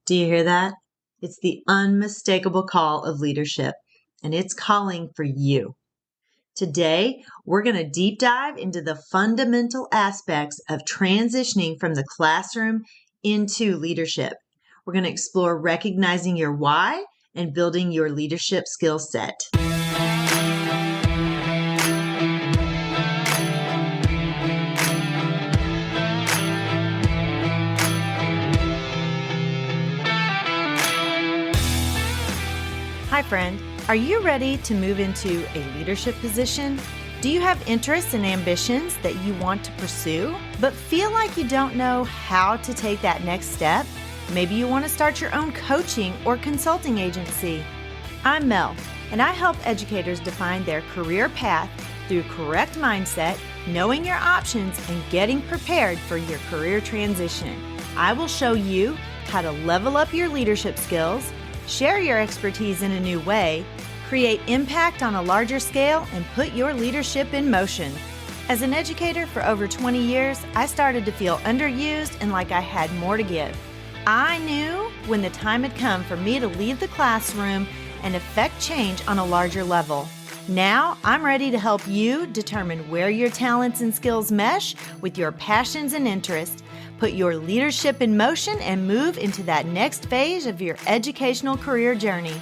Do you hear that? It's the unmistakable call of leadership, and it's calling for you. Today, we're going to deep dive into the fundamental aspects of transitioning from the classroom into leadership. We're going to explore recognizing your why and building your leadership skill set. Hi, friend. Are you ready to move into a leadership position? Do you have interests and ambitions that you want to pursue, but feel like you don't know how to take that next step? Maybe you want to start your own coaching or consulting agency. I'm Mel, and I help educators define their career path through correct mindset, knowing your options, and getting prepared for your career transition. I will show you how to level up your leadership skills, share your expertise in a new way, create impact on a larger scale, and put your leadership in motion. As an educator for over 20 years, I started to feel underused and like I had more to give. I knew when the time had come for me to leave the classroom and affect change on a larger level. Now, I'm ready to help you determine where your talents and skills mesh with your passions and interests. Put your leadership in motion and move into that next phase of your educational career journey.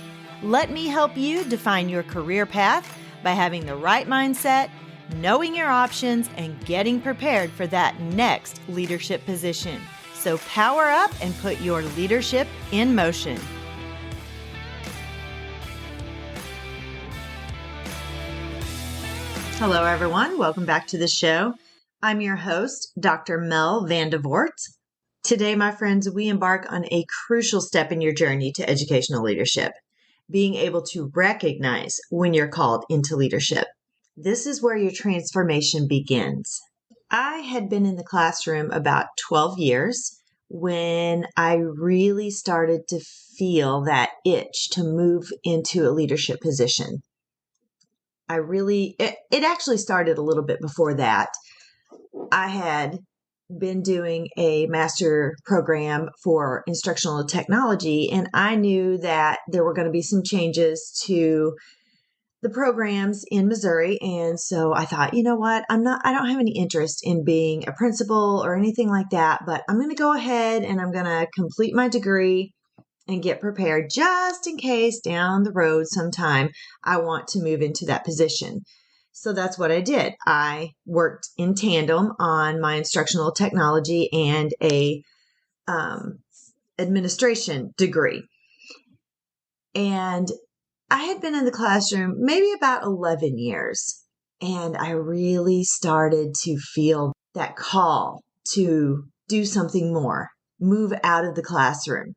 Let me help you define your career path by having the right mindset, knowing your options, and getting prepared for that next leadership position. So power up and put your leadership in motion. Hello, everyone. Welcome back to the show. I'm your host, Dr. Mel Vandevort. Today, my friends, we embark on a crucial step in your journey to educational leadership, being able to recognize when you're called into leadership. This is where your transformation begins. I had been in the classroom about 12 years when I really started to feel that itch to move into a leadership position. It actually started a little bit before that. I had been doing a master program for instructional technology, and I knew that there were going to be some changes to the programs in Missouri. And so I thought, you know what? I don't have any interest in being a principal or anything like that, but I'm going to go ahead and I'm going to complete my degree and get prepared just in case down the road sometime I want to move into that position. So that's what I did. I worked in tandem on my instructional technology and a administration degree. And I had been in the classroom maybe about 11 years, and I really started to feel that call to do something more, move out of the classroom.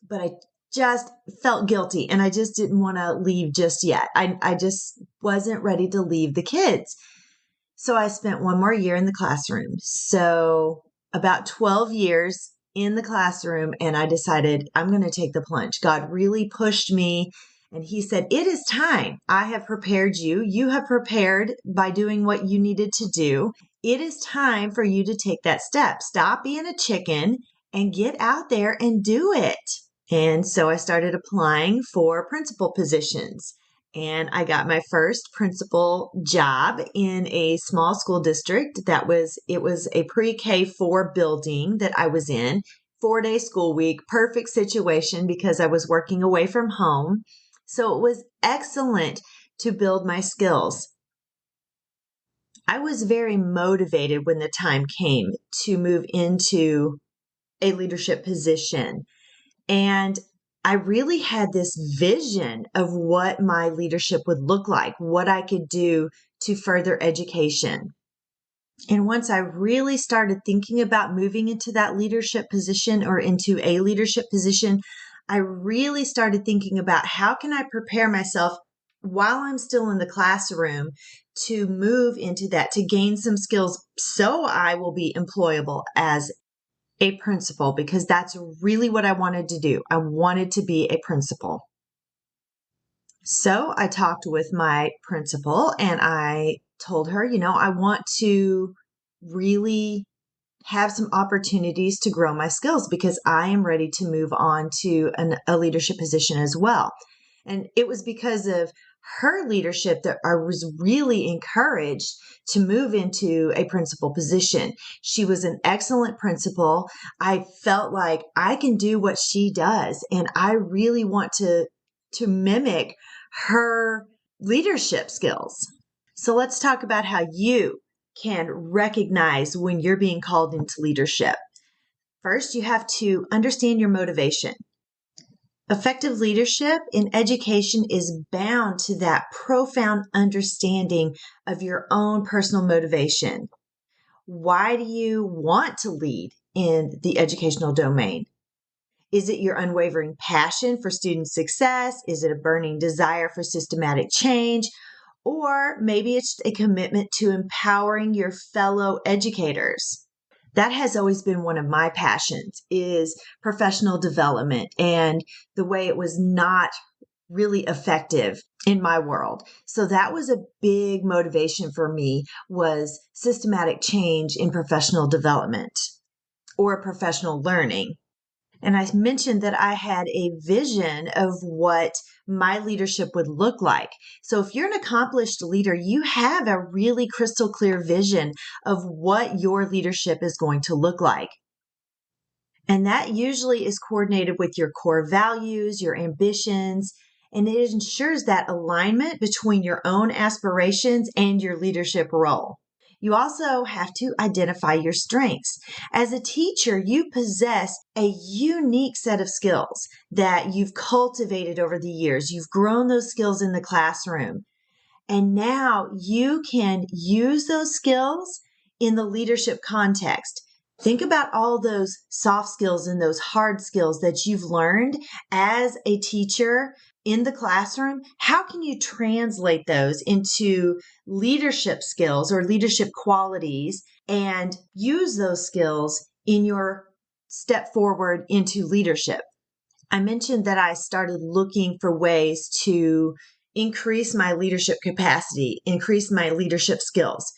But I just felt guilty, and I just didn't want to leave just yet. I just wasn't ready to leave the kids. So I spent one more year in the classroom. So about 12 years in the classroom, and I decided I'm going to take the plunge. God really pushed me, and He said, it is time. I have prepared you. You have prepared by doing what you needed to do. It is time for you to take that step. Stop being a chicken and get out there and do it. And so I started applying for principal positions, and I got my first principal job in a small school district. It was a pre-K4 building that I was in, 4-day school week, perfect situation because I was working away from home. So it was excellent to build my skills. I was very motivated when the time came to move into a leadership position. And I really had this vision of what my leadership would look like, what I could do to further education. And once I really started thinking about moving into that leadership position or into a leadership position, I really started thinking about how can I prepare myself while I'm still in the classroom to move into that, to gain some skills so I will be employable as a principal, because that's really what I wanted to do. I wanted to be a principal. So I talked with my principal and I told her, I want to really have some opportunities to grow my skills because I am ready to move on to a leadership position as well. And it was because of her leadership that I was really encouraged to move into a principal position. She was an excellent principal. I felt like I can do what she does, and I really want to mimic her leadership skills. So let's talk about how you can recognize when you're being called into leadership. First, you have to understand your motivation. Effective leadership in education is bound to that profound understanding of your own personal motivation. Why do you want to lead in the educational domain? Is it your unwavering passion for student success? Is it a burning desire for systematic change? Or maybe it's a commitment to empowering your fellow educators. That has always been one of my passions, is professional development, and the way it was not really effective in my world. So that was a big motivation for me, was systematic change in professional development or professional learning. And I mentioned that I had a vision of what my leadership would look like. So if you're an accomplished leader, you have a really crystal clear vision of what your leadership is going to look like. And that usually is coordinated with your core values, your ambitions, and it ensures that alignment between your own aspirations and your leadership role. You also have to identify your strengths. As a teacher, you possess a unique set of skills that you've cultivated over the years. You've grown those skills in the classroom. And now you can use those skills in the leadership context. Think about all those soft skills and those hard skills that you've learned as a teacher in the classroom. How can you translate those into leadership skills or leadership qualities and use those skills in your step forward into leadership? I mentioned that I started looking for ways to increase my leadership capacity, increase my leadership skills.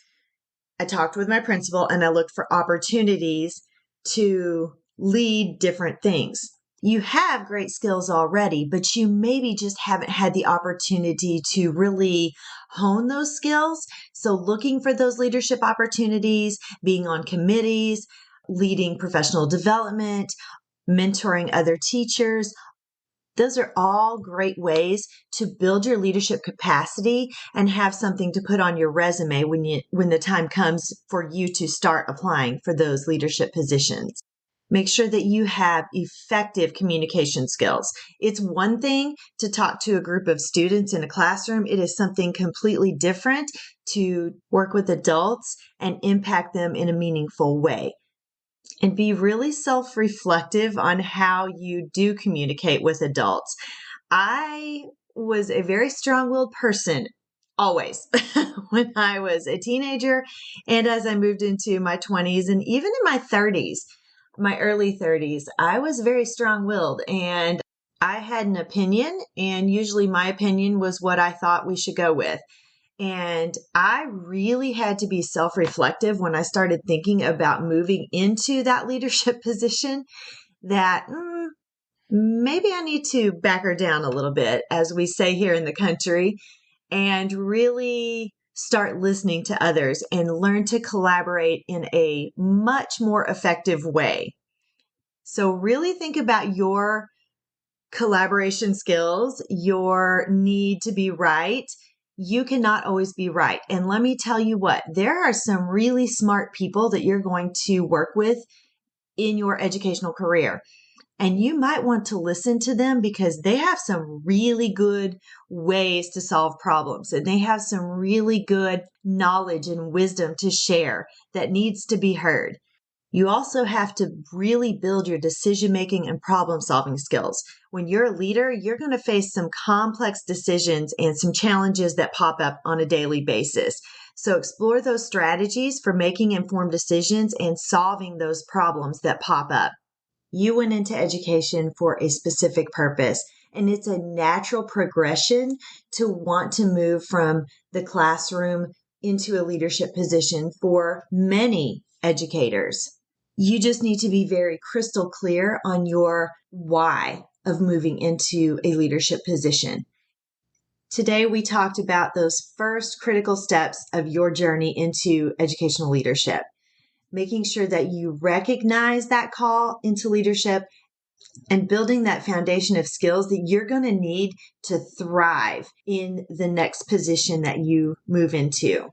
I talked with my principal and I looked for opportunities to lead different things. You have great skills already, but you maybe just haven't had the opportunity to really hone those skills. So looking for those leadership opportunities, being on committees, leading professional development, mentoring other teachers, those are all great ways to build your leadership capacity and have something to put on your resume when the time comes for you to start applying for those leadership positions. Make sure that you have effective communication skills. It's one thing to talk to a group of students in a classroom. It is something completely different to work with adults and impact them in a meaningful way. And be really self-reflective on how you do communicate with adults. I was a very strong-willed person, always, when I was a teenager and as I moved into my 20s and even in my 30s, my early 30s, I was very strong-willed and I had an opinion, and usually my opinion was what I thought we should go with. And I really had to be self-reflective when I started thinking about moving into that leadership position that maybe I need to back her down a little bit, as we say here in the country, and really start listening to others and learn to collaborate in a much more effective way. So really think about your collaboration skills, your need to be right. You cannot always be right. And let me tell you what, there are some really smart people that you're going to work with in your educational career. And you might want to listen to them because they have some really good ways to solve problems. And they have some really good knowledge and wisdom to share that needs to be heard. You also have to really build your decision-making and problem-solving skills. When you're a leader, you're going to face some complex decisions and some challenges that pop up on a daily basis. So explore those strategies for making informed decisions and solving those problems that pop up. You went into education for a specific purpose, and it's a natural progression to want to move from the classroom into a leadership position for many educators. You just need to be very crystal clear on your why of moving into a leadership position. Today, we talked about those first critical steps of your journey into educational leadership, making sure that you recognize that call into leadership and building that foundation of skills that you're going to need to thrive in the next position that you move into.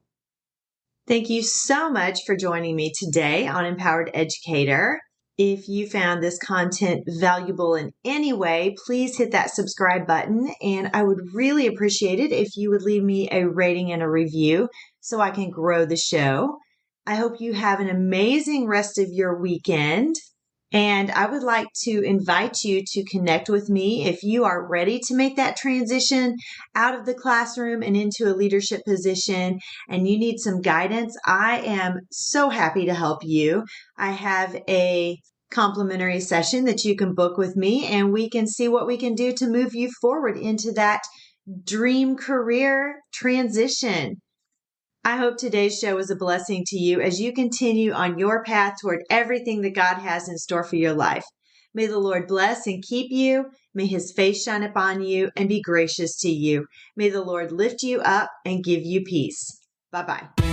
Thank you so much for joining me today on Empowered Educator. If you found this content valuable in any way, please hit that subscribe button. And I would really appreciate it if you would leave me a rating and a review so I can grow the show. I hope you have an amazing rest of your weekend. And I would like to invite you to connect with me if you are ready to make that transition out of the classroom and into a leadership position and you need some guidance. I am so happy to help you. I have a complimentary session that you can book with me and we can see what we can do to move you forward into that dream career transition. I hope today's show is a blessing to you as you continue on your path toward everything that God has in store for your life. May the Lord bless and keep you. May his face shine upon you and be gracious to you. May the Lord lift you up and give you peace. Bye-bye.